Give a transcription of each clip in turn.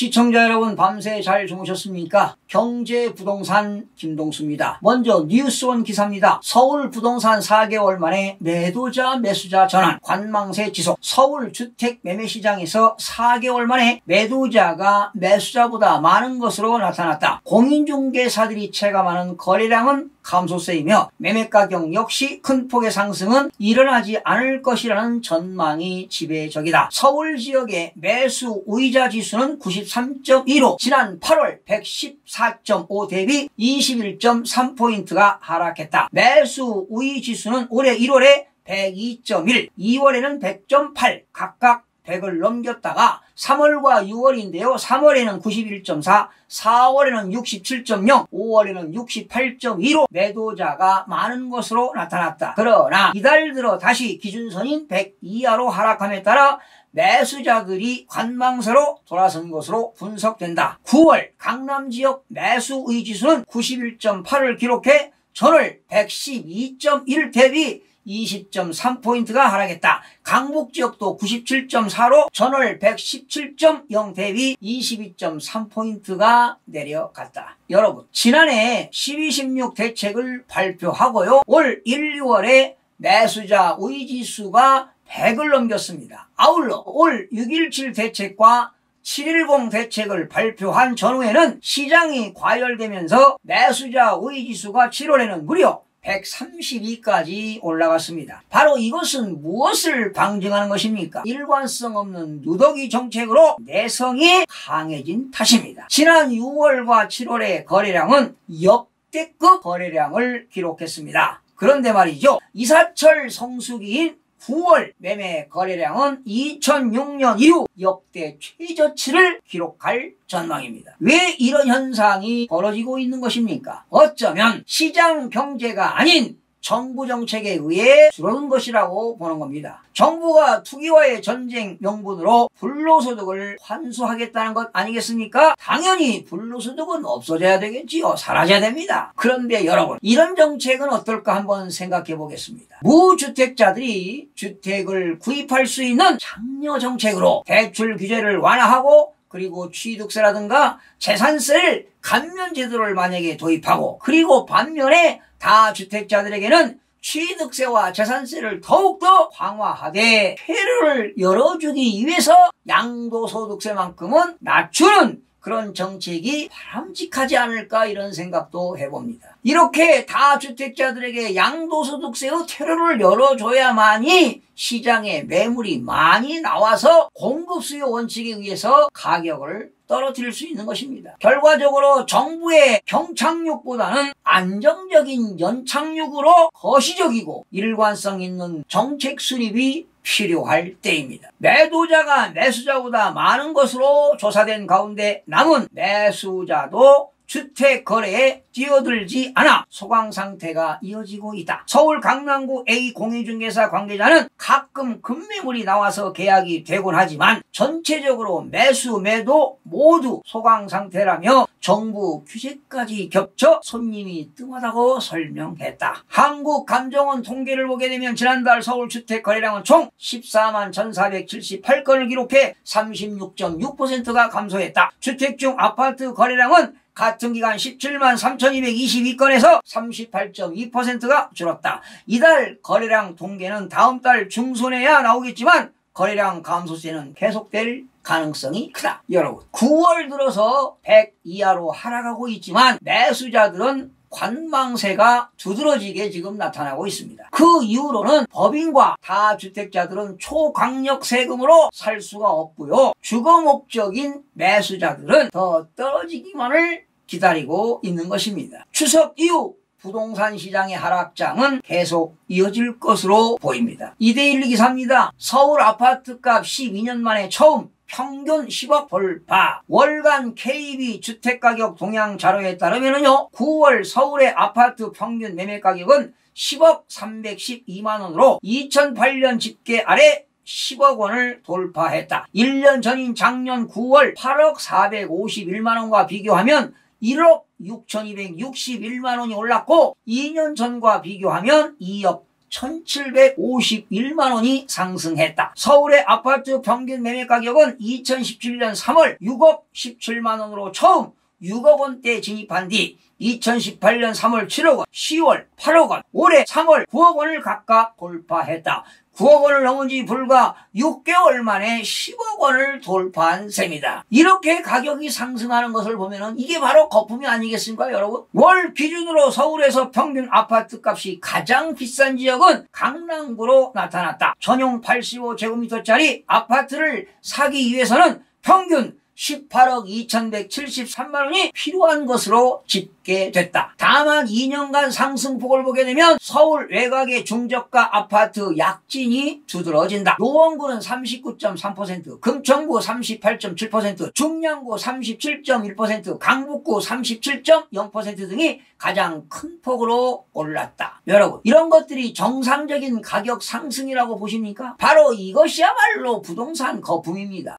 시청자 여러분, 밤새 잘 주무셨습니까? 경제부동산 김동수입니다. 먼저 뉴스원 기사입니다. 서울 부동산 4개월 만에 매도자 매수자 전환, 관망세 지속. 서울 주택 매매 시장에서 4개월 만에 매도자가 매수자보다 많은 것으로 나타났다. 공인중개사들이 체감하는 거래량은 감소세이며 매매가격 역시 큰 폭의 상승은 일어나지 않을 것이라는 전망이 지배적이다. 서울 지역의 매수 우위자 지수는 93.2로 지난 8월 114.5 대비 21.3포인트가 하락했다. 매수 우위 지수는 올해 1월에 102.1, 2월에는 100.8 각각 100을 넘겼다가 3월과 6월인데요. 3월에는 91.4, 4월에는 67.0, 5월에는 68.2로 매도자가 많은 것으로 나타났다. 그러나 이달 들어 다시 기준선인 100 이하로 하락함에 따라 매수자들이 관망세로 돌아선 것으로 분석된다. 9월 강남 지역 매수 의지수는 91.8을 기록해 전월 112.1 대비 20.3포인트가 하락했다. 강북 지역도 97.4로 전월 117.0 대비 22.3포인트가 내려갔다. 여러분, 지난해 12.16 대책을 발표하고요. 올 1, 2월에 매수자 우위지수가 100을 넘겼습니다. 아울러 올 6.17 대책과 7.10 대책을 발표한 전후에는 시장이 과열되면서 매수자 우위지수가 7월에는 무려 132까지 올라갔습니다. 바로 이것은 무엇을 방증하는 것입니까? 일관성 없는 누더기 정책으로 내성이 강해진 탓입니다. 지난 6월과 7월의 거래량은 역대급 거래량을 기록했습니다. 그런데 말이죠, 이사철 성수기인 9월 매매 거래량은 2006년 이후 역대 최저치를 기록할 전망입니다. 왜 이런 현상이 벌어지고 있는 것입니까? 어쩌면 시장 경제가 아닌 정부 정책에 의해 줄어든 것이라고 보는 겁니다. 정부가 투기와의 전쟁 명분으로 불로소득을 환수하겠다는 것 아니겠습니까? 당연히 불로소득은 없어져야 되겠지요. 사라져야 됩니다. 그런데 여러분, 이런 정책은 어떨까 한번 생각해 보겠습니다. 무주택자들이 주택을 구입할 수 있는 장려 정책으로 대출 규제를 완화하고, 그리고 취득세라든가 재산세를 감면 제도를 만약에 도입하고, 그리고 반면에 다주택자들에게는 취득세와 재산세를 더욱더 강화하되 퇴로를 열어주기 위해서 양도소득세만큼은 낮추는 그런 정책이 바람직하지 않을까, 이런 생각도 해봅니다. 이렇게 다주택자들에게 양도소득세의 퇴로를 열어줘야만이 시장에 매물이 많이 나와서 공급수요 원칙에 의해서 가격을 떨어뜨릴 수 있는 것입니다. 결과적으로 정부의 경착륙보다는 안정적인 연착륙으로 거시적이고 일관성 있는 정책 수립이 필요할 때입니다. 매도자가 매수자보다 많은 것으로 조사된 가운데 남은 매수자도 주택 거래에 뛰어들지 않아 소강 상태가 이어지고 있다. 서울 강남구 A 공인중개사 관계자는 가끔 급매물이 나와서 계약이 되곤 하지만 전체적으로 매수 매도 모두 소강 상태라며 정부 규제까지 겹쳐 손님이 뜸하다고 설명했다. 한국감정원 통계를 보게 되면 지난달 서울 주택 거래량은 총 14만 1,478건을 기록해 36.6%가 감소했다. 주택 중 아파트 거래량은 같은 기간 17만 3,222건에서 38.2%가 줄었다. 이달 거래량 통계는 다음 달 중순에야 나오겠지만 거래량 감소세는 계속될 가능성이 크다. 여러분, 9월 들어서 100 이하로 하락하고 있지만 매수자들은 관망세가 두드러지게 지금 나타나고 있습니다. 그 이후로는 법인과 다주택자들은 초강력 세금으로 살 수가 없고요. 주거 목적인 매수자들은 더 떨어지기만을 기다리고 있는 것입니다. 추석 이후 부동산 시장의 하락장은 계속 이어질 것으로 보입니다. 2대1 기사입니다. 서울 아파트값 12년 만에 처음 평균 10억 돌파. 월간 KB 주택가격 동향 자료에 따르면요, 9월 서울의 아파트 평균 매매가격은 10억 312만원으로 2008년 집계 아래 10억 원을 돌파했다. 1년 전인 작년 9월 8억 451만원과 비교하면 1억 6,261만원이 올랐고, 2년 전과 비교하면 2억 1751만 원이 상승했다. 서울의 아파트 평균 매매 가격은 2017년 3월 6억 17만 원으로 처음 6억 원대에 진입한 뒤 2018년 3월 7억 원, 10월 8억 원, 올해 3월 9억 원을 각각 돌파했다. 9억 원을 넘은 지 불과 6개월 만에 10억 원을 돌파한 셈이다. 이렇게 가격이 상승하는 것을 보면은 이게 바로 거품이 아니겠습니까, 여러분? 월 기준으로 서울에서 평균 아파트 값이 가장 비싼 지역은 강남구로 나타났다. 전용 85제곱미터짜리 아파트를 사기 위해서는 평균 18억 2173만 원이 필요한 것으로 집계됐다. 다만 2년간 상승폭을 보게 되면 서울 외곽의 중저가 아파트 약진이 두드러진다. 노원구는 39.3%, 금천구 38.7%, 중량구 37.1%, 강북구 37.0% 등이 가장 큰 폭으로 올랐다. 여러분, 이런 것들이 정상적인 가격 상승이라고 보십니까? 바로 이것이야말로 부동산 거품입니다.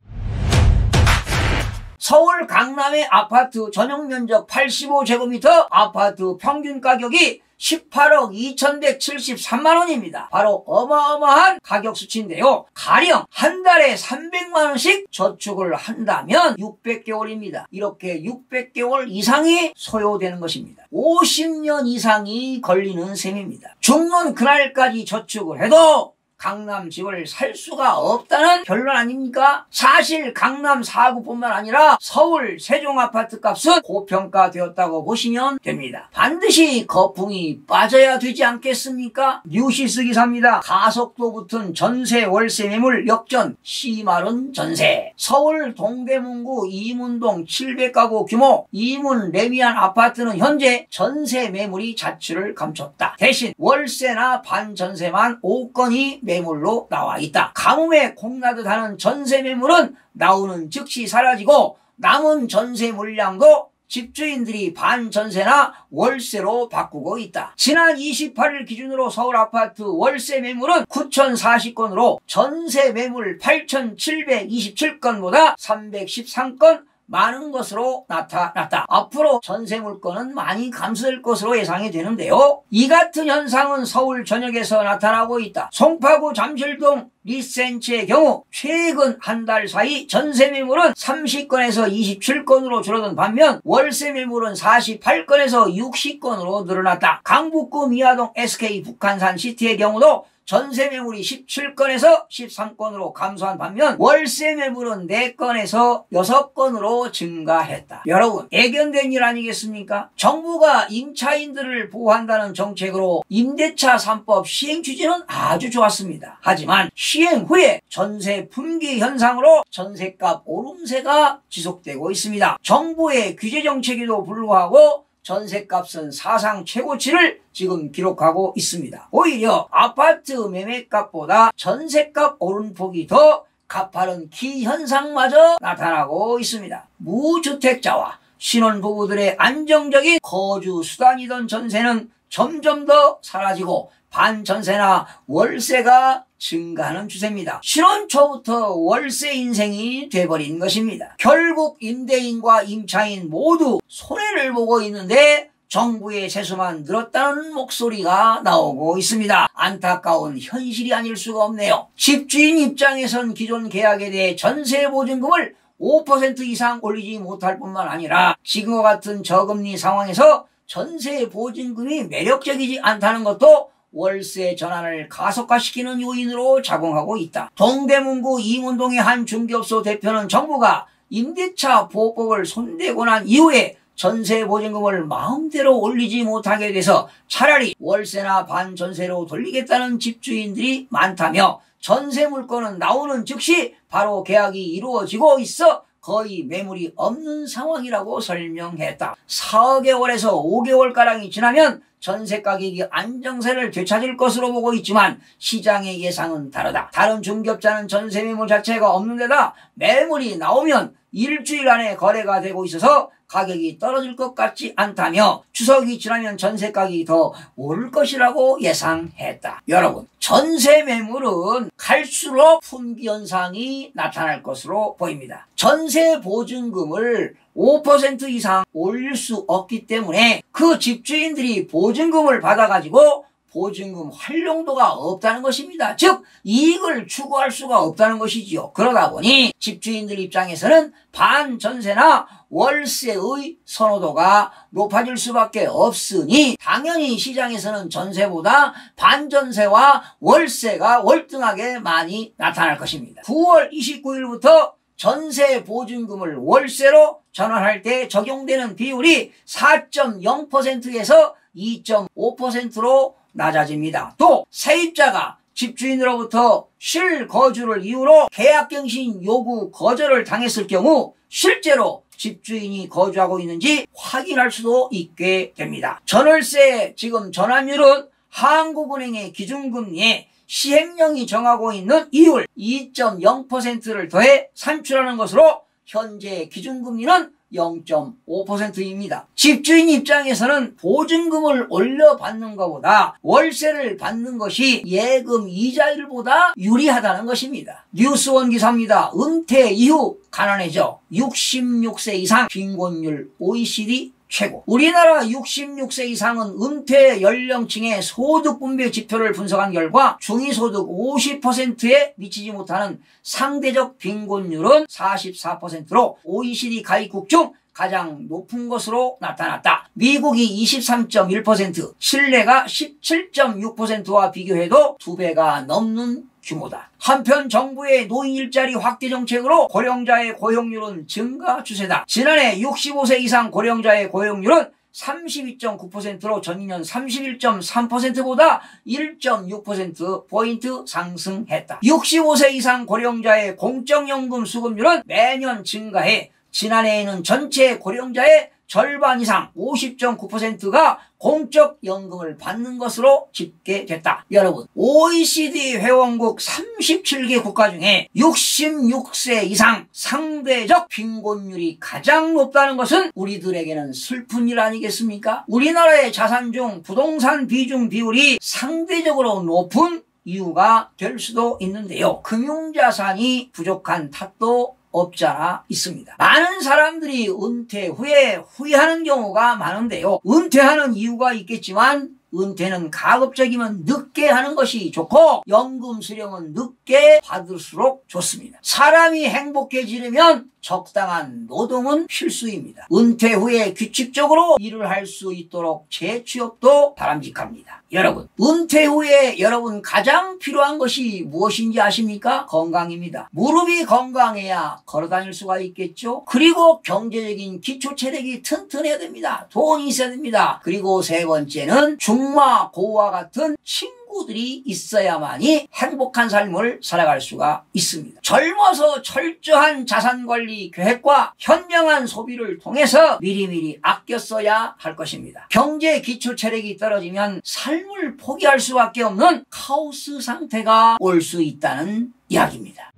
서울 강남의 아파트 전용 면적 85제곱미터 아파트 평균 가격이 18억 2173만 원입니다. 바로 어마어마한 가격 수치인데요. 가령 한 달에 300만 원씩 저축을 한다면 600개월입니다. 이렇게 600개월 이상이 소요되는 것입니다. 50년 이상이 걸리는 셈입니다. 죽는 그날까지 저축을 해도 강남 집을 살 수가 없다는 결론 아닙니까? 사실 강남 4구뿐만 아니라 서울 세종 아파트 값은 고평가되었다고 보시면 됩니다. 반드시 거품이 빠져야 되지 않겠습니까? 뉴시스 기사입니다. 가속도 붙은 전세 월세 매물 역전, 씨마른 전세. 서울 동대문구 이문동 700가구 규모 이문 레미안 아파트는 현재 전세 매물이 자취를 감췄다. 대신 월세나 반전세만 5건이 매물로 나와 있다. 가뭄에 콩나듯 하는 전세 매물은 나오는 즉시 사라지고 남은 전세 물량도 집주인들이 반전세나 월세로 바꾸고 있다. 지난 28일 기준으로 서울 아파트 월세 매물은 9,040건으로 전세 매물 8,727건보다 313건 많은 것으로 나타났다. 앞으로 전세 물건은 많이 감소될 것으로 예상이 되는데요. 이 같은 현상은 서울 전역에서 나타나고 있다. 송파구 잠실동 리센츠의 경우 최근 한 달 사이 전세 매물은 30건에서 27건으로 줄어든 반면 월세 매물은 48건에서 60건으로 늘어났다. 강북구 미아동 SK 북한산 시티의 경우도 전세 매물이 17건에서 13건으로 감소한 반면 월세 매물은 4건에서 6건으로 증가했다. 여러분, 예견된 일 아니겠습니까? 정부가 임차인들을 보호한다는 정책으로 임대차 3법 시행 취지는 아주 좋았습니다. 하지만 시행 후에 전세 품귀 현상으로 전세값 오름세가 지속되고 있습니다. 정부의 규제 정책에도 불구하고 전세값은 사상 최고치를 지금 기록하고 있습니다. 오히려 아파트 매매값보다 전세값 오름폭이 더 가파른 기현상마저 나타나고 있습니다. 무주택자와 신혼부부들의 안정적인 거주 수단이던 전세는 점점 더 사라지고 반전세나 월세가 증가하는 추세입니다. 신혼 초부터 월세 인생이 돼버린 것입니다. 결국 임대인과 임차인 모두 손해를 보고 있는데 정부의 세수만 늘었다는 목소리가 나오고 있습니다. 안타까운 현실이 아닐 수가 없네요. 집주인 입장에선 기존 계약에 대해 전세 보증금을 5% 이상 올리지 못할 뿐만 아니라 지금과 같은 저금리 상황에서 전세 보증금이 매력적이지 않다는 것도 월세 전환을 가속화시키는 요인으로 작용하고 있다. 동대문구 이문동의 한 중개업소 대표는 정부가 임대차 보호법을 손대고 난 이후에 전세 보증금을 마음대로 올리지 못하게 돼서 차라리 월세나 반전세로 돌리겠다는 집주인들이 많다며 전세 물건은 나오는 즉시 바로 계약이 이루어지고 있어 거의 매물이 없는 상황이라고 설명했다. 4개월에서 5개월가량이 지나면 전세 가격이 안정세를 되찾을 것으로 보고 있지만 시장의 예상은 다르다. 다른 중개업자는 전세 매물 자체가 없는 데다 매물이 나오면 일주일 안에 거래가 되고 있어서 가격이 떨어질 것 같지 않다며 추석이 지나면 전세 가격이 더 오를 것이라고 예상했다. 여러분, 전세 매물은 갈수록 품귀 현상이 나타날 것으로 보입니다. 전세 보증금을 5% 이상 올릴 수 없기 때문에 그 집주인들이 보증금을 받아가지고 보증금 활용도가 없다는 것입니다. 즉 이익을 추구할 수가 없다는 것이지요. 그러다 보니 집주인들 입장에서는 반전세나 월세의 선호도가 높아질 수밖에 없으니 당연히 시장에서는 전세보다 반전세와 월세가 월등하게 많이 나타날 것입니다. 9월 29일부터 전세 보증금을 월세로 전환할 때 적용되는 비율이 4.0%에서 2.5%로 낮아집니다. 또 세입자가 집주인으로부터 실거주를 이유로 계약갱신 요구 거절을 당했을 경우 실제로 집주인이 거주하고 있는지 확인할 수도 있게 됩니다. 전월세 지금 전환율은 한국은행의 기준금리에 시행령이 정하고 있는 이율 2.0%를 더해 산출하는 것으로 현재 기준금리는 0.5%입니다. 집주인 입장에서는 보증금을 올려받는 것보다 월세를 받는 것이 예금 이자율보다 유리하다는 것입니다. 뉴스원 기사입니다. 은퇴 이후 가난해져 66세 이상 빈곤율 OECD 최고. 우리나라 66세 이상은 은퇴 연령층의 소득 분배 지표를 분석한 결과 중위소득 50%에 미치지 못하는 상대적 빈곤율은 44%로 OECD 가입국 중 가장 높은 것으로 나타났다. 미국이 23.1%, 칠레가 17.6%와 비교해도 2배가 넘는 규모다. 한편 정부의 노인 일자리 확대 정책으로 고령자의 고용률은 증가 추세다. 지난해 65세 이상 고령자의 고용률은 32.9%로 전년 31.3%보다 1.6%포인트 상승했다. 65세 이상 고령자의 공적연금 수급률은 매년 증가해 지난해에는 전체 고령자의 절반 이상 50.9%가 공적연금을 받는 것으로 집계됐다. 여러분, OECD 회원국 37개 국가 중에 66세 이상 상대적 빈곤율이 가장 높다는 것은 우리들에게는 슬픈 일 아니겠습니까? 우리나라의 자산 중 부동산 비중 비율이 상대적으로 높은 이유가 될 수도 있는데요. 금융자산이 부족한 탓도 없잖아 있습니다. 많은 사람들이 은퇴 후에 후회하는 경우가 많은데요. 은퇴하는 이유가 있겠지만 은퇴는 가급적이면 늦게 하는 것이 좋고 연금 수령은 늦게 받을수록 좋습니다. 사람이 행복해지려면 적당한 노동은 필수입니다. 은퇴 후에 규칙적으로 일을 할 수 있도록 재취업도 바람직합니다. 여러분, 은퇴 후에 여러분 가장 필요한 것이 무엇인지 아십니까? 건강입니다. 무릎이 건강해야 걸어다닐 수가 있겠죠. 그리고 경제적인 기초체력이 튼튼해야 됩니다. 돈이 있어야 됩니다. 그리고 세 번째는 중마 고우와 같은 친구들이 있어야만이 행복한 삶을 살아갈 수가 있습니다. 젊어서 철저한 자산관리 계획과 현명한 소비를 통해서 미리미리 아껴 써야 할 것입니다. 경제 기초 체력이 떨어지면 삶을 포기할 수밖에 없는 카오스 상태가 올 수 있다는 이야기입니다.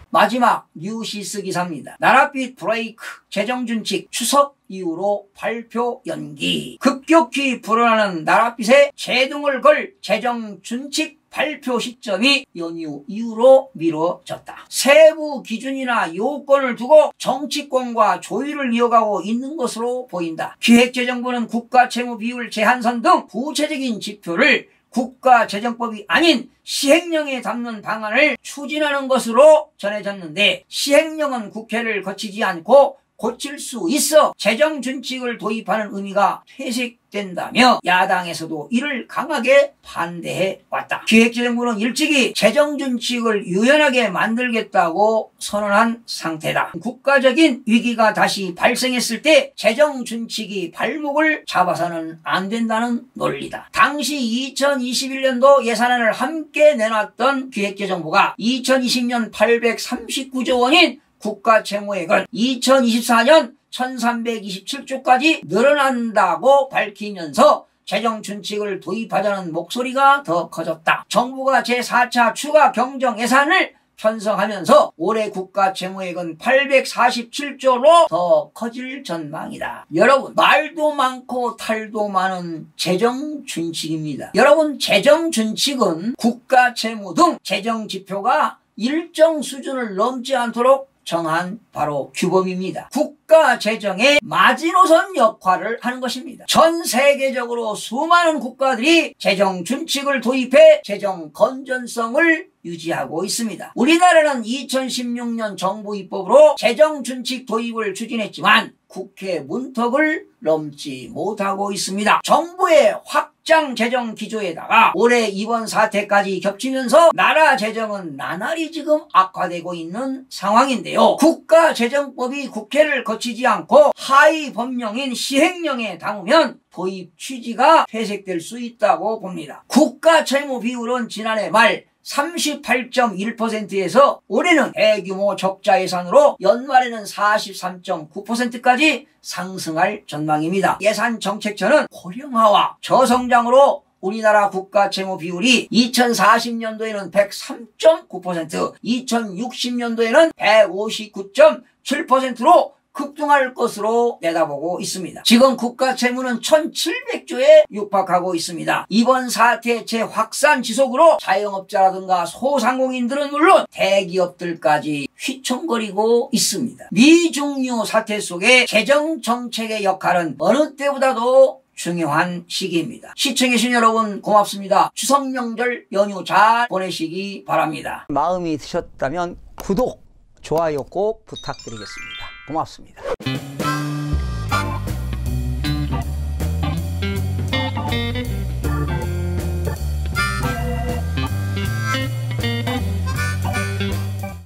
마지막 뉴시스 기사입니다. 나랏빛 브레이크 재정준칙 추석 이후로 발표 연기. 급격히 불어나는 나랏빛에 제동을 걸 재정준칙 발표 시점이 연휴 이후로 미뤄졌다. 세부 기준이나 요건을 두고 정치권과 조율을 이어가고 있는 것으로 보인다. 기획재정부는 국가채무 비율 제한선 등 구체적인 지표를 국가재정법이 아닌 시행령에 담는 방안을 추진하는 것으로 전해졌는데 시행령은 국회를 거치지 않고 고칠 수 있어 재정준칙을 도입하는 의미가 퇴색된다며 야당에서도 이를 강하게 반대해왔다. 기획재정부는 일찍이 재정준칙을 유연하게 만들겠다고 선언한 상태다. 국가적인 위기가 다시 발생했을 때 재정준칙이 발목을 잡아서는 안 된다는 논리다. 당시 2021년도 예산안을 함께 내놨던 기획재정부가 2020년 839조 원인 국가채무액을 2024년 1327조까지 늘어난다고 밝히면서 재정준칙을 도입하자는 목소리가 더 커졌다. 정부가 제4차 추가 경정 예산을 편성하면서 올해 국가채무액은 847조로 더 커질 전망이다. 여러분, 말도 많고 탈도 많은 재정준칙입니다. 여러분, 재정준칙은 국가채무 등 재정지표가 일정 수준을 넘지 않도록 정한 바로 규범입니다. 국가 재정의 마지노선 역할을 하는 것입니다. 전 세계적으로 수많은 국가들이 재정 준칙을 도입해 재정 건전성을 유지하고 있습니다. 우리나라는 2016년 정부 입법으로 재정 준칙 도입을 추진했지만 국회 문턱을 넘지 못하고 있습니다. 정부의 확장 재정 기조에다가 올해 이번 사태까지 겹치면서 나라 재정은 나날이 지금 악화되고 있는 상황인데요. 국가재정법이 국회를 거치지 않고 하위 법령인 시행령에 담으면 도입 취지가 퇴색될 수 있다고 봅니다. 국가 채무 비율은 지난해 말 38.1%에서 올해는 대규모 적자 예산으로 연말에는 43.9%까지 상승할 전망입니다. 예산정책처는 고령화와 저성장으로 우리나라 국가 채무 비율이 2040년도에는 103.9%, 2060년도에는 159.7%로 급등할 것으로 내다보고 있습니다. 지금 국가 채무는 1,700조에 육박하고 있습니다. 이번 사태 재확산 지속으로 자영업자라든가 소상공인들은 물론 대기업들까지 휘청거리고 있습니다. 미중유 사태 속에 재정정책의 역할은 어느 때보다도 중요한 시기입니다. 시청해주신 여러분 고맙습니다. 추석 명절 연휴 잘 보내시기 바랍니다. 마음이 드셨다면 구독, 좋아요 꼭 부탁드리겠습니다. 고맙습니다.